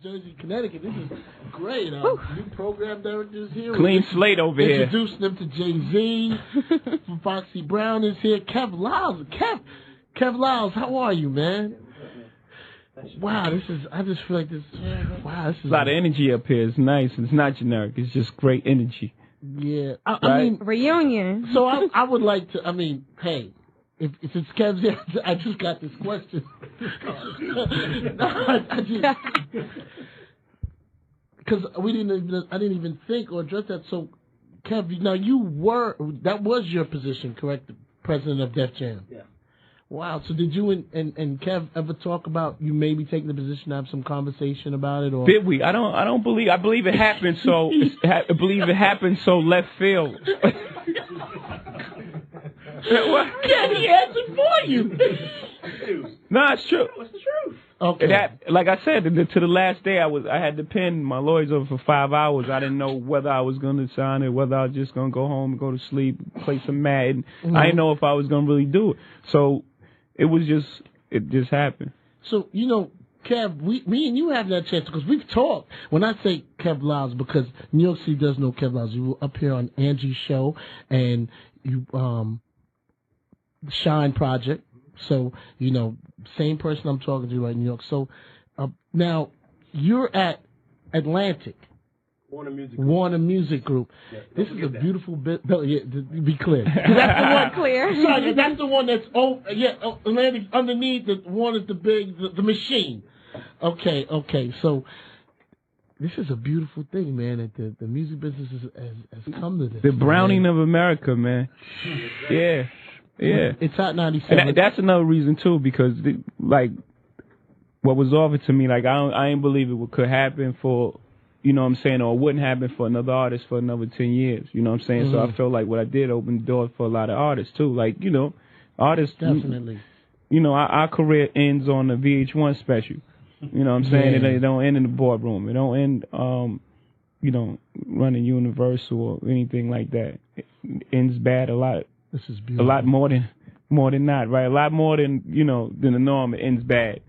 Jersey, Connecticut. This is great. New program directors here. Clean slate over here. Introducing them to JayZ. From Foxy Brown is here. Kev Lyles. Kev Lyles, how are you, man? Wow, I just feel like this. Wow, this is a lot of energy up here. It's nice. It's not generic. It's just great energy. Yeah. I mean, reunion. So I would like to, hey. If it's Kev's answer, I just got this question. Because I didn't even think or address that. So, Kev, now that was your position, correct? The president of Def Jam. Yeah. Wow. So did you and Kev ever talk about you maybe taking the position to have some conversation about it? Or did we? I believe it happened. So I believe it happened. So left field. Yeah, he answered for you. No, it's true. What's the truth? Okay. Like I said, to the last day, I had to pen my lawyers over for 5 hours. I didn't know whether I was going to sign it, whether I was just going to go home and go to sleep, play some Madden. Mm-hmm. I didn't know if I was going to really do it. So it just happened. So, Kev, me and you have that chance because we've talked. When I say Kev Lyles, because New York City does know Kev Lyles. You were up here on Angie's show, and you Shine Project. So, same person I'm talking to right in New York. So, now you're at Atlantic. Warner Music Group. Yeah, this is a beautiful bit. No, yeah, to be clear. That's the one clear. Sorry, that's the one that's Atlantic underneath. The Warner's the machine. Okay. So this is a beautiful thing, man. That the music business has come to this. The Browning of America, man. Yeah. It's Hot 97. And that's another reason too, because what was offered to me, I didn't believe it could happen for. You know what I'm saying? Or it wouldn't happen for another artist for another 10 years. You know what I'm saying? Mm-hmm. So I felt like what I did opened the door for a lot of artists, too. Artists... Definitely. Our career ends on the VH1 special. You know what I'm saying? It don't end in the boardroom. It don't end, running Universal or anything like that. It ends bad a lot. This is beautiful. A lot more than not, right? A lot more than the norm. It ends bad.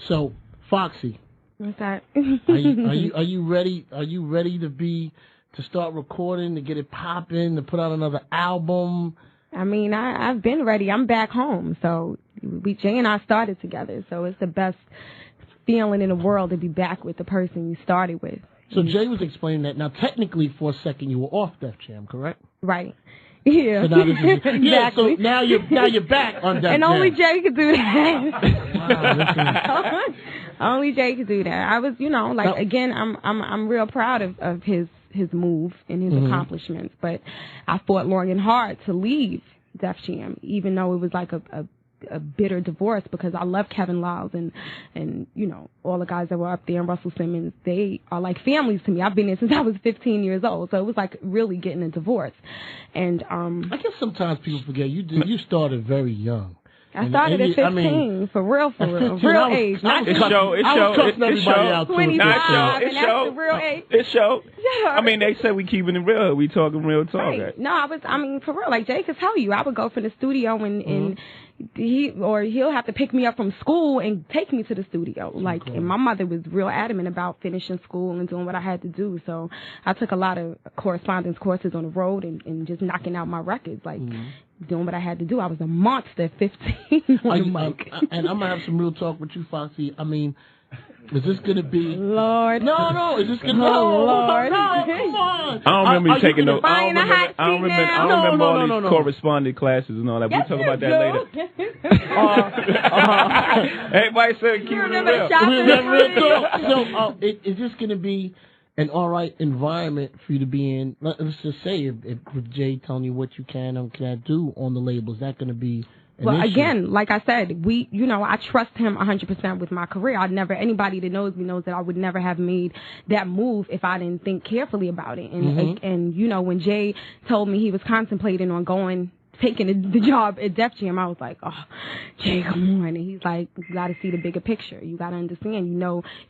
So, Foxy... What's that? Are you ready? Are you ready to start recording, to get it popping, to put out another album? I mean, I've been ready. I'm back home, so Jay and I started together. So it's the best feeling in the world to be back with the person you started with. So Jay was explaining that. Now, technically, for a second, you were off Def Jam, correct? Right. Yeah. So now this is, exactly. So now you're back on Def Jam. And only Jay could do that. Wow, only Jay could do that. I was, again, I'm real proud of his move and his accomplishments, but I fought long and hard to leave Def Jam, even though it was like a bitter divorce, because I love Kevin Lyles and all the guys that were up there, and Russell Simmons. They are like families to me. I've been there since I was 15 years old, so it was like really getting a divorce. And I guess sometimes people forget you started very young. I started at 15, for real, real age. It showed. I mean, they said we keeping it real. We talking real talk. Right. No, for real. Like Jay could tell you, I would go from the studio and he'll have to pick me up from school and take me to the studio. And my mother was real adamant about finishing school and doing what I had to do. So I took a lot of correspondence courses on the road and just knocking out my records, doing what I had to do. I was a monster at 15 on the mic. And I'm going to have some real talk with you, Foxy. I mean, is this going to be... Lord. No. Is this going to be... Lord. No, come on. I don't remember you taking no... I don't remember all these corresponding classes and all that. Yes, we'll talk about that later. Everybody said keep it real. So, is this going to be an all right environment for you to be in? Let's just say if Jay telling you what you can and can't do on the label, is that going to be... Well, again, like I said, I trust him 100% with my career. Anybody that knows me knows that I would never have made that move if I didn't think carefully about it. And when Jay told me he was contemplating on taking the job at Def Jam, I was like, oh, Jay, come on. And he's like, you got to see the bigger picture. You got to understand,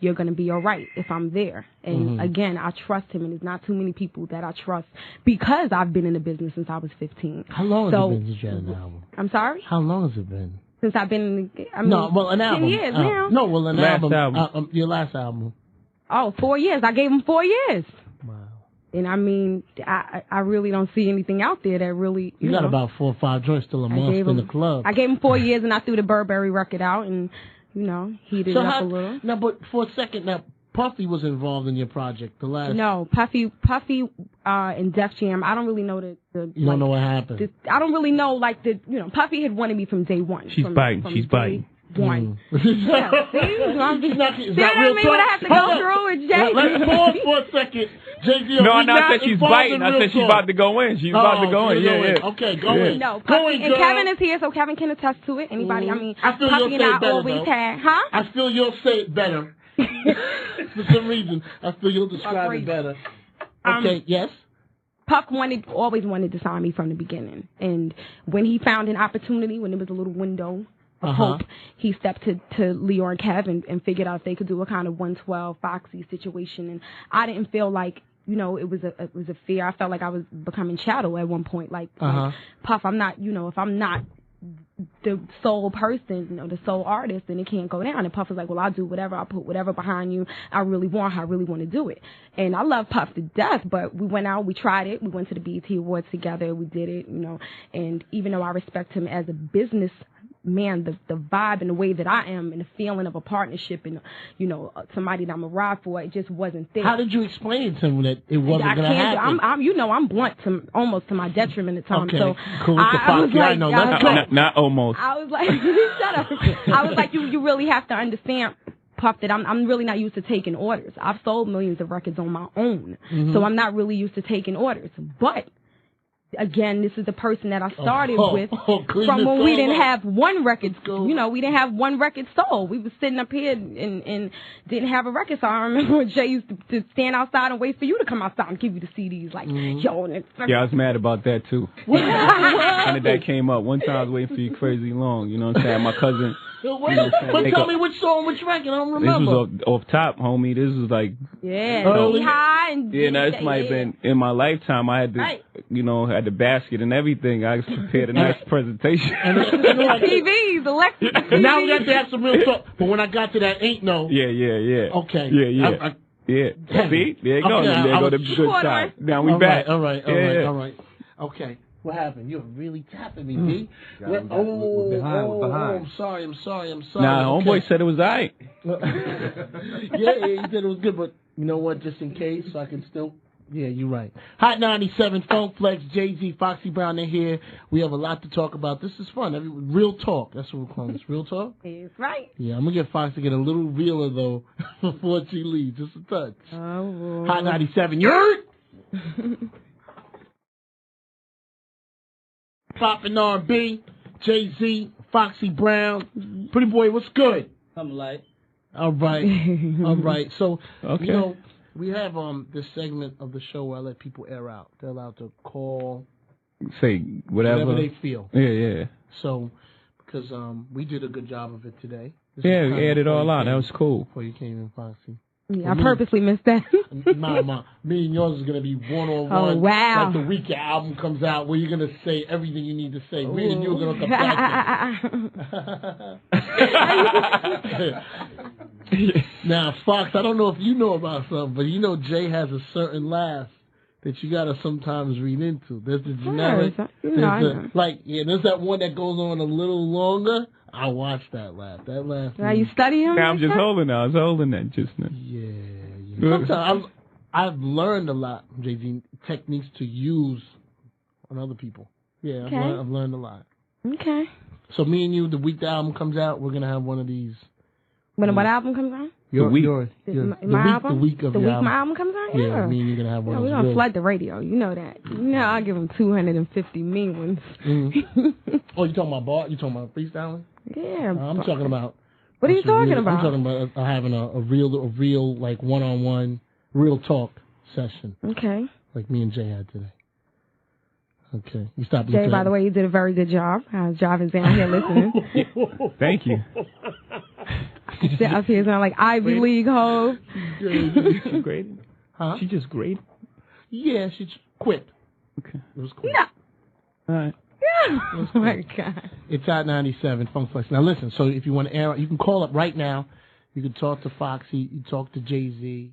you're going to be all right if I'm there. And again, I trust him, and there's not too many people that I trust because I've been in the business since I was 15. How long has it been since you had an album? I'm sorry? How long has it been? Since I've been, an album. 10 years now. No, an album. Your last album. Oh, 4 years. I gave him 4 years. Wow. And I mean, I really don't see anything out there that really, you got about 4 or 5 joints still a month in the club. I gave him 4 years, and I threw the Burberry record out, and heated it up a little. Now, but for a second, now Puffy was involved in your project. The last. No, Puffy, and Def Jam. I don't really know the you don't know what happened. I don't really know Puffy had wanted me from day one. She's biting. She's biting. One. Yeah, see? It's not real talk. What I have to go through with Jay? Let's pause for a second. JayZ, no, I said she's biting. I said she's about to go in. She's about to go in. Yeah. Okay, go in. No, go in, and Kevin is here, so Kevin can attest to it. Anybody, I mean, I feel Puffy and I better, always though. had, huh? I feel you'll say it better. For some reason, I feel you'll describe it better. Okay, yes? Puff always wanted to sign me from the beginning. And when he found an opportunity, when there was a little window of hope, he stepped to Leor and Kev and figured out if they could do a kind of 112 Foxy situation. And I didn't feel like, it was a fear. I felt like I was becoming chattel at one point. Like Puff, I'm not, if I'm not the sole person, the sole artist, then it can't go down. And Puff was like, well, I'll do whatever. I'll put whatever behind you. I really want to do it. And I love Puff to death, but we went out, we tried it. We went to the BET Awards together. We did it, and even though I respect him as a business man, the vibe and the way that I am and the feeling of a partnership and, somebody that I'm a ride for, it just wasn't there. How did you explain to him that it wasn't going to happen? I'm blunt almost to my detriment at times. Okay, so cool. I was like, let's go. Not almost. I was like, shut up. I was like, you really have to understand, Puff, that I'm really not used to taking orders. I've sold millions of records on my own, so I'm not really used to taking orders. But again, this is the person that I started with from when we didn't have one record. We didn't have one record sold. We was sitting up here and didn't have a record. So I remember when Jay used to stand outside and wait for you to come outside and give you the CDs. Like, yo. Yeah, I was mad about that too. When that came up, one time I was waiting for you crazy long. You know what I'm saying? My cousin. But tell me which song, which record. I don't remember. This was off top, homie. This was like early high and this might have been in my lifetime. I had to, had the basket and everything. I prepared a nice presentation. TVs, electric. Now we got to have some real talk. But when I got to that, ain't no. Yeah. Okay. Yeah. See, there you go. Okay, there go the good time. Now we back. All right. Okay. What happened? You're really tapping me, B. We're behind. I'm sorry. Nah, homeboy said it was all right. Yeah, he said it was good, but you know what? Just in case, so I can still. Yeah, you're right. Hot 97, FunkFlex, JayZ, Foxy Brown, they're here. We have a lot to talk about. This is fun. Real talk. That's what we're calling this. Real talk? It's right. Yeah, I'm going to get Fox to get a little realer, though, before she leaves. Just a touch. Oh, Hot 97, you're Poppin' R&B, JayZ, Foxy Brown. Pretty boy, what's good? Something like. All right. So, okay. We have this segment of the show where I let people air out. They're allowed to call, say whatever they feel. Yeah. So, because we did a good job of it today. We aired it all out. That was cool. Before you came in, Foxy. Yeah, I purposely missed that. Me and yours is going to be one-on-one. Oh, wow. Like the week your album comes out, where you're going to say everything you need to say. Me and you are going to come back. Now, Fox, I don't know if you know about something, but Jay has a certain laugh that you got to sometimes read into. There's the generic. There's that one that goes on a little longer. I watched that laugh. Are you studying? Yeah, I'm just holding that. I was holding that just now. Yeah. Sometimes I've learned a lot, JayZ, techniques to use on other people. Yeah, okay. I've learned a lot. Okay. So me and you, the week the album comes out, we're gonna have one of these. When what album comes out? The week my album comes out? Yeah, me and you're gonna have one of those. We're gonna flood the radio. You know that. I'll give them 250 mean ones. Oh, you talking about bar? You talking about freestyling? Yeah. I'm talking about. What are you talking about? I'm talking about having a real like one-on-one real talk session. Okay. Like me and Jay had today. Okay. You stopped. Jay, by the way, you did a very good job. I was driving down here listening. Thank you. Sit up here sounding like Ivy League hoe. She graded? Huh? She just graded? Yeah, she quit. Okay. It was cool. No. All right. Oh, my God. It's Hot 97, FunkFlex. Now, listen, so if you want to air, you can call up right now. You can talk to Foxy. You talk to JayZ.